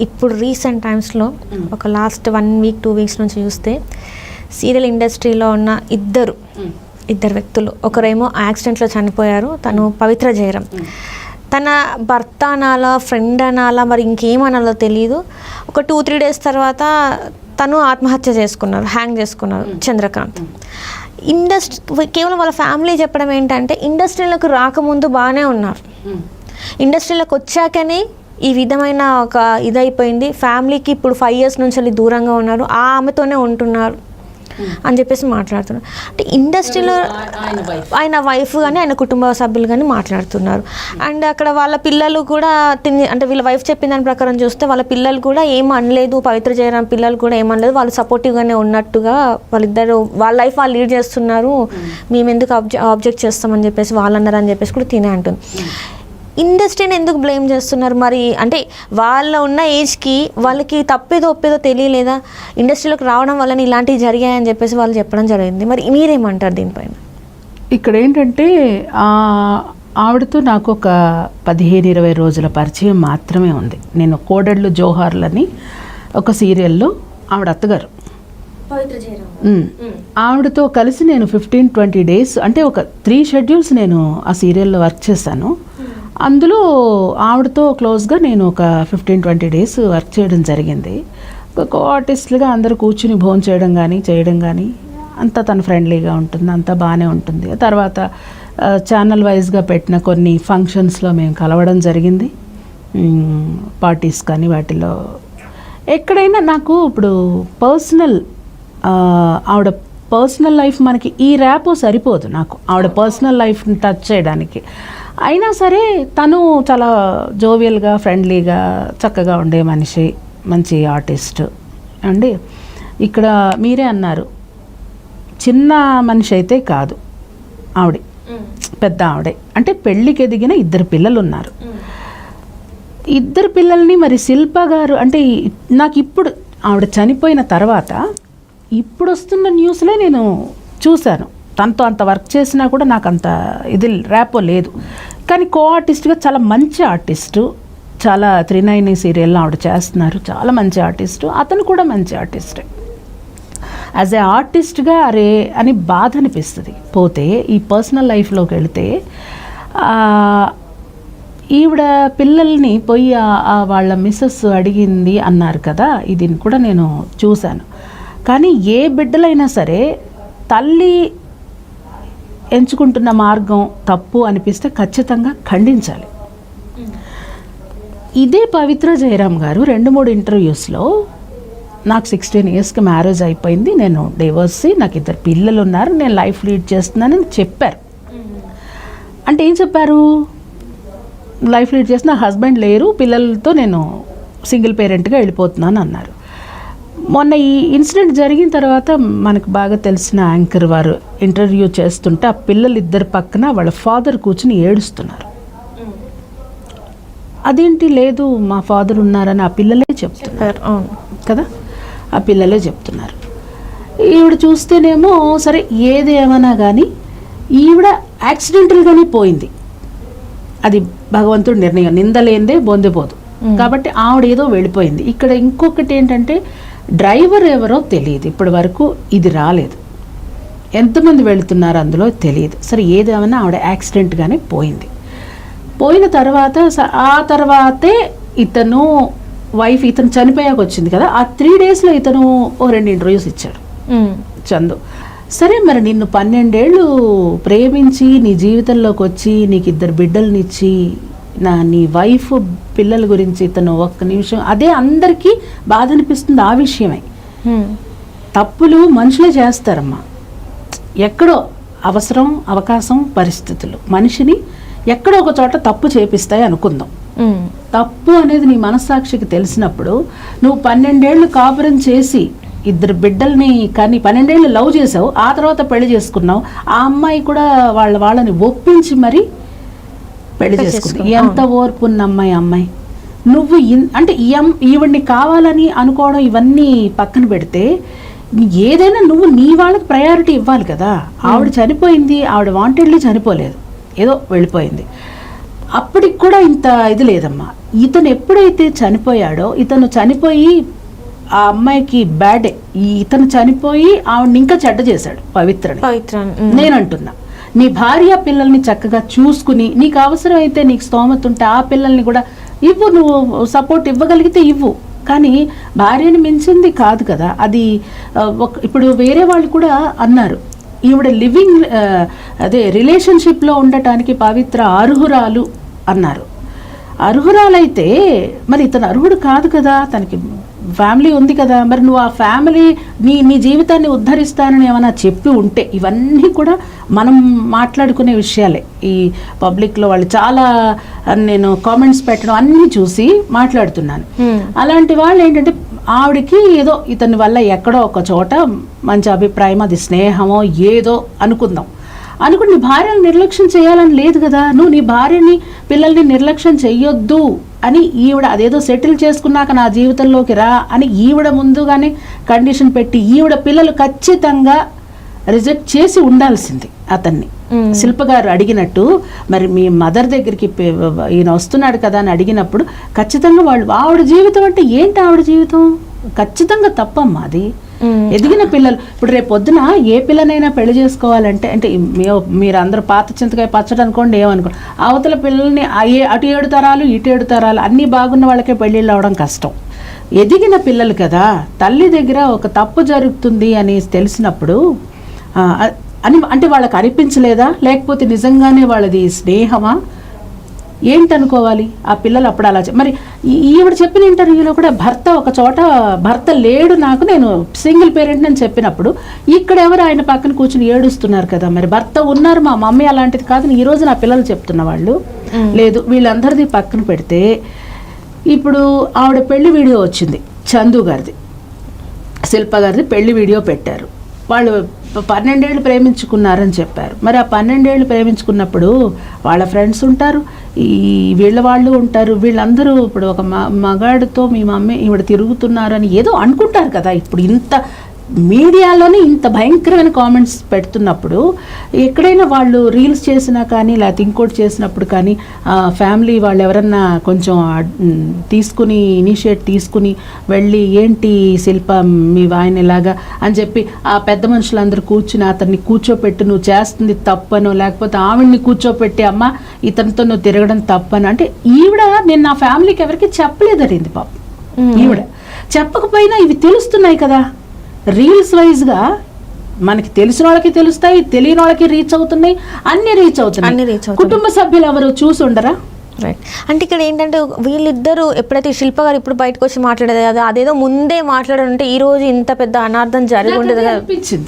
ఇప్పుడు రీసెంట్ టైమ్స్లో ఒక లాస్ట్ 1 వీక్ 2 వీక్స్ నుంచి చూస్తే సీరియల్ ఇండస్ట్రీలో ఉన్న ఇద్దరు వ్యక్తులు, ఒకరేమో యాక్సిడెంట్లో చనిపోయారు, తను పవిత్ర జయరాం. తన భర్త అనాలా, ఫ్రెండ్ అనాలా, మరి ఇంకేమనాలో తెలియదు. ఒక 2-3 డేస్ తర్వాత తను ఆత్మహత్య చేసుకున్నారు, హ్యాంగ్ చేసుకున్నారు చంద్రకాంత్. కేవలం వాళ్ళ ఫ్యామిలీ చెప్పడం ఏంటంటే ఇండస్ట్రీలకు రాకముందు బాగానే ఉన్నారు, ఇండస్ట్రీలోకి వచ్చాకనే ఈ విధమైన ఒక ఇదైపోయింది, ఫ్యామిలీకి ఇప్పుడు 5 years నుంచి దూరంగా ఉన్నారు, ఆ ఆమెతోనే ఉంటున్నారు అని చెప్పేసి మాట్లాడుతున్నారు. అంటే ఇండస్ట్రీలో ఆయన వైఫ్ కానీ ఆయన కుటుంబ సభ్యులు కానీ మాట్లాడుతున్నారు. అండ్ అక్కడ వాళ్ళ పిల్లలు కూడా అంటే వీళ్ళ వైఫ్ చెప్పిన దాని ప్రకారం చూస్తే వాళ్ళ పిల్లలు కూడా ఏం అనలేదు, పవిత్ర జయరాం పిల్లలు కూడా ఏమనలేదు, వాళ్ళు సపోర్టివ్గానే ఉన్నట్టుగా వాళ్ళిద్దరు వాళ్ళ లైఫ్ వాళ్ళు లీడ్ చేస్తున్నారు, మేము ఎందుకు ఆబ్జెక్ట్ చేస్తామని చెప్పేసి వాళ్ళు అన్నారు అని చెప్పేసి కూడా తినే అంటుంది. ఇండస్ట్రీని ఎందుకు బ్లేమ్ చేస్తున్నారు మరి? అంటే వాళ్ళ ఉన్న ఏజ్కి వాళ్ళకి తప్పేదో ఒప్పేదో తెలియలేదా? ఇండస్ట్రీలోకి రావడం వల్ల ఇలాంటివి జరిగాయని చెప్పేసి వాళ్ళు చెప్పడం జరిగింది. మరి మీరేమంటారు దీనిపైన? ఇక్కడ ఏంటంటే ఆవిడతో నాకు ఒక 15-20 రోజుల పరిచయం మాత్రమే ఉంది. నేను కోడళ్ళు జోహార్లని ఒక సీరియల్లో ఆవిడ అత్తగారు, ఆవిడతో కలిసి నేను 15-20 డేస్ అంటే ఒక 3 schedules నేను ఆ సీరియల్లో వర్క్ చేశాను. అందులో ఆవిడతో క్లోజ్గా నేను ఒక 15-20 డేస్ వర్క్ చేయడం జరిగింది. ఒక ఆర్టిస్ట్లుగా అందరూ కూర్చుని భోజనం చేయడం కానీ అంతా తను ఫ్రెండ్లీగా ఉంటుంది, అంతా బాగానే ఉంటుంది. తర్వాత ఛానల్ వైజ్గా పెట్టిన కొన్ని ఫంక్షన్స్లో మేము కలవడం జరిగింది, పార్టీస్ కానీ వాటిలో ఎక్కడైనా. నాకు ఇప్పుడు ఆవిడ పర్సనల్ లైఫ్ మనకి ఈ ర్యాప్ సరిపోదు, నాకు ఆవిడ పర్సనల్ లైఫ్ని టచ్ చేయడానికి. అయినా సరే తను చాలా జోవియల్గా, ఫ్రెండ్లీగా, చక్కగా ఉండే మనిషి, మంచి ఆర్టిస్ట్ అండి. ఇక్కడ మీరే అన్నారు, చిన్న మనిషి అయితే కాదు ఆవిడ, పెద్ద ఆవిడే. అంటే పెళ్ళికి ఎదిగిన 2 పిల్లలు ఉన్నారు. 2 పిల్లల్ని మరి శిల్ప గారు అంటే నాకు ఇప్పుడు ఆవిడ చనిపోయిన తర్వాత ఇప్పుడు వస్తున్న న్యూస్లే నేను చూశాను. తనతో అంత వర్క్ చేసినా కూడా నాకు అంత ఇది ర్యాపో లేదు. కానీ కో ఆర్టిస్ట్గా చాలా మంచి ఆర్టిస్టు, చాలా 390 సీరియల్లో ఆవిడ చేస్తున్నారు, చాలా మంచి ఆర్టిస్టు. అతను కూడా మంచి ఆర్టిస్టే. యాజ్ ఏ ఆర్టిస్ట్గా అరే అని బాధ అనిపిస్తుంది. పోతే ఈ పర్సనల్ లైఫ్లోకి వెళితే ఈవిడ పిల్లల్ని పోయి వాళ్ళ మిస్సెస్ అడిగింది అన్నారు కదా, ఇది కూడా నేను చూశాను. కానీ ఏ బిడ్డలైనా సరే తల్లి ఎంచుకుంటున్న మార్గం తప్పు అనిపిస్తే ఖచ్చితంగా ఖండించాలి. ఇదే పవిత్ర జయరాం గారు 2-3 ఇంటర్వ్యూస్లో నాకు 16 yearsకి మ్యారేజ్ అయిపోయింది, నేను డివోర్సీ, నాకు 2 పిల్లలు ఉన్నారు, నేను లైఫ్ లీడ్ చేస్తున్నానని చెప్పారు. అంటే ఏం చెప్పారు? లైఫ్ లీడ్ చేసిన నా హస్బెండ్ లేరు, పిల్లలతో నేను సింగిల్ పేరెంట్గా వెళ్ళిపోతున్నాను అన్నారు. మొన్న ఈ ఇన్సిడెంట్ జరిగిన తర్వాత మనకు బాగా తెలిసిన యాంకర్ వారు ఇంటర్వ్యూ చేస్తుంటే ఆ పిల్లలు 2 పక్కన వాళ్ళ ఫాదర్ కూర్చుని ఏడుస్తున్నారు. అదేంటి లేదు మా ఫాదర్ ఉన్నారని ఆ పిల్లలే చెప్తున్నారు కదా, ఆ పిల్లలే చెప్తున్నారు. ఈవిడ చూస్తేనేమో సరే ఏది ఏమన్నా కానీ ఈవిడ యాక్సిడెంటల్గానే పోయింది, అది భగవంతుడి నిర్ణయం, నిందలేందే బొందిపోదు. కాబట్టి ఆవిడ ఏదో వెళ్ళిపోయింది. ఇక్కడ ఇంకొకటి ఏంటంటే డ్రైవర్ ఎవరో తెలియదు, ఇప్పటి వరకు ఇది రాలేదు, ఎంతమంది వెళుతున్నారు అందులో తెలియదు. సరే ఏదేమన్నా ఆవిడ యాక్సిడెంట్గానే పోయింది. పోయిన తర్వాత ఆ తర్వాతే ఇతను చనిపోయాక వచ్చింది కదా, ఆ 3 daysలో ఇతను 2 ఇంటర్వ్యూస్ ఇచ్చాడు చందు. సరే మరి నిన్ను 12 ఏళ్ళు ప్రేమించి నీ జీవితంలోకి వచ్చి నీకు 2 బిడ్డలనిచ్చి నీ వైఫ్ పిల్లల గురించి ఇతను 1 నిమిషం, అదే అందరికీ బాధ అనిపిస్తుంది ఆ విషయమే. తప్పులు మనుషులే చేస్తారమ్మా, ఎక్కడో అవసరం, అవకాశం, పరిస్థితులు మనిషిని ఎక్కడో ఒక చోట తప్పు చేపిస్తాయి అనుకుందాం. తప్పు అనేది నీ మనస్సాక్షికి తెలిసినప్పుడు నువ్వు 12 ఏళ్ళు కాపురం చేసి 2 బిడ్డల్ని కానీ 12 ఏళ్ళు లవ్ చేసావు, ఆ తర్వాత పెళ్లి చేసుకున్నావు, ఆ అమ్మాయి కూడా వాళ్ళని ఒప్పించి మరి పెళ్లి చేసుకుంది. ఎంత ఓర్పు ఉన్న అమ్మాయి నువ్వు అంటే ఈవిడ్ని కావాలని అనుకోవడం ఇవన్నీ పక్కన పెడితే ఏదైనా నువ్వు నీ వాళ్ళకి ప్రయారిటీ ఇవ్వాలి కదా. ఆవిడ చనిపోయింది, ఆవిడ వాంటెడ్లీ చనిపోలేదు, ఏదో వెళ్ళిపోయింది. అప్పటికి కూడా ఇంత ఇది లేదమ్మా. ఇతను ఎప్పుడైతే చనిపోయాడో, ఇతను చనిపోయి ఆ అమ్మాయికి బ్యాడే, ఇతను చనిపోయి ఆవిడని ఇంకా చెడ్డ చేశాడు పవిత్రని. నేను అంటున్నా, నీ భార్య పిల్లల్ని చక్కగా చూసుకుని, నీకు అవసరమైతే నీకు స్తోమత ఉంటే ఆ పిల్లల్ని కూడా ఇవ్వు, నువ్వు సపోర్ట్ ఇవ్వగలిగితే ఇవ్వు. కానీ భార్యని మించింది కాదు కదా అది. ఇప్పుడు వేరే వాళ్ళు కూడా అన్నారు, ఈవిడ లివింగ్ అదే రిలేషన్షిప్లో ఉండటానికి పవిత్ర అర్హురాలు అన్నారు. అర్హురాలైతే మరి ఇతను అర్హుడు కాదు కదా, తనకి ఫ్యామిలీ ఉంది కదా. మరి నువ్వు ఆ ఫ్యామిలీ నీ జీవితాన్ని ఉద్ధరిస్తానని ఏమైనా చెప్పి ఉంటే, ఇవన్నీ కూడా మనం మాట్లాడుకునే విషయాలే. ఈ పబ్లిక్లో వాళ్ళు చాలా, నేను కామెంట్స్ పెట్టడం అన్నీ చూసి మాట్లాడుతున్నాను. అలాంటి వాళ్ళు ఏంటంటే, ఆవిడకి ఏదో ఇతని వల్ల ఎక్కడో ఒక చోట మంచి అభిప్రాయం, అది స్నేహమో ఏదో అనుకుందాం, అనుకుని నీ భార్యను నిర్లక్ష్యం చేయాలని లేదు కదా. నువ్వు నీ భార్యని పిల్లల్ని నిర్లక్ష్యం చెయ్యొద్దు అని ఈవిడ అదేదో సెటిల్ చేసుకున్నాక నా జీవితంలోకి రా అని ఈవిడ ముందుగానే కండిషన్ పెట్టి, ఈవిడ పిల్లలు ఖచ్చితంగా రిజెక్ట్ చేసి ఉండాల్సింది అతన్ని. శిల్ప గారు అడిగినట్టు, మరి మీ మదర్ దగ్గరికి ఈయన వస్తున్నాడు కదా అని అడిగినప్పుడు ఖచ్చితంగా వాళ్ళు, ఆవిడ జీవితం అంటే ఏంటి, ఆవిడ జీవితం ఖచ్చితంగా తప్పమ్మా అది. ఎదిగిన పిల్లలు, ఇప్పుడు రేపు పొద్దున ఏ పిల్లనైనా పెళ్లి చేసుకోవాలంటే, అంటే మీరు అందరూ పాత చింతకాయ పచ్చడి అనుకోండి, ఏమనుకోండి, అవతల పిల్లల్ని అటు 7 తరాలు ఇటు 7 తరాలు అన్నీ బాగున్న వాళ్ళకే పెళ్ళిళ్ళు అవడం కష్టం. ఎదిగిన పిల్లలు కదా, తల్లి దగ్గర ఒక తప్పు జరుగుతుంది అని తెలిసినప్పుడు అని అంటే వాళ్ళకి అనిపించలేదా, లేకపోతే నిజంగానే వాళ్ళది స్నేహమా ఏంటనుకోవాలి ఆ పిల్లలు. అప్పుడు అలా మరి ఈవిడ చెప్పిన ఇంటర్వ్యూలో కూడా భర్త ఒక చోట, భర్త లేడు నాకు, నేను సింగిల్ పేరెంట్ అని చెప్పినప్పుడు ఇక్కడ ఎవరు ఆయన పక్కన కూర్చుని ఏడుస్తున్నారు కదా. మరి భర్త ఉన్నారు, మా మమ్మీ అలాంటిది కాదు ఈ రోజు నా పిల్లలు చెప్తున్న వాళ్ళు లేదు. వీళ్ళందరిది పక్కన పెడితే, ఇప్పుడు ఆవిడ పెళ్లి వీడియో వచ్చింది, చందు గారిది, శిల్ప గారిది పెళ్లి వీడియో పెట్టారు. వాళ్ళు 12 ఏళ్ళు ప్రేమించుకున్నారని చెప్పారు. మరి ఆ 12 ఏళ్ళు ప్రేమించుకున్నప్పుడు వాళ్ళ ఫ్రెండ్స్ ఉంటారు, ఈ వీళ్ళ వాళ్ళు ఉంటారు, వీళ్ళందరూ ఇప్పుడు ఒక మగాడితో మీ మమ్మీ ఈవిడ తిరుగుతున్నారని ఏదో అనుకుంటారు కదా. ఇప్పుడు ఇంత మీడియాలోనే ఇంత భయంకరమైన కామెంట్స్ పెడుతున్నప్పుడు, ఎక్కడైనా వాళ్ళు రీల్స్ చేసినా కానీ లేకపోతే ఇంకోటి చేసినప్పుడు కానీ ఫ్యామిలీ వాళ్ళు ఎవరన్నా కొంచెం తీసుకుని ఇనిషియేట్ తీసుకుని వెళ్ళి, ఏంటి శిల్ప మీ ఆయన ఇలాగా అని చెప్పి ఆ పెద్ద మనుషులందరూ కూర్చుని అతన్ని కూర్చోపెట్టి నువ్వు చేస్తుంది తప్పను, లేకపోతే ఆవిడ్ని కూర్చోపెట్టి అమ్మ ఇతనితో నువ్వు తిరగడం తప్పను అంటే, ఈవిడ నేను నా ఫ్యామిలీకి ఎవరికి చెప్పలేదడింది పాపం. ఈవిడ చెప్పకపోయినా ఇవి తెలుస్తున్నాయి కదా, రీల్స్ వైజ్గా మనకి తెలిసిన వాళ్ళకి తెలుస్తాయి, తెలియని వాళ్ళకి రీచ్ అవుతున్నాయి, అన్ని రీచ్ అవుతున్నాయి. కుటుంబ సభ్యులు ఎవరు చూసి ఉండరా? రైట్. అంటే ఇక్కడ ఏంటంటే వీళ్ళిద్దరూ ఎప్పుడైతే శిల్ప గారు ఇప్పుడు బయటకు వచ్చి మాట్లాడేది అదేదో ముందే మాట్లాడాలంటే ఈ రోజు ఇంత పెద్ద అనార్థం జరిగి ఉండేది అనిపించింది.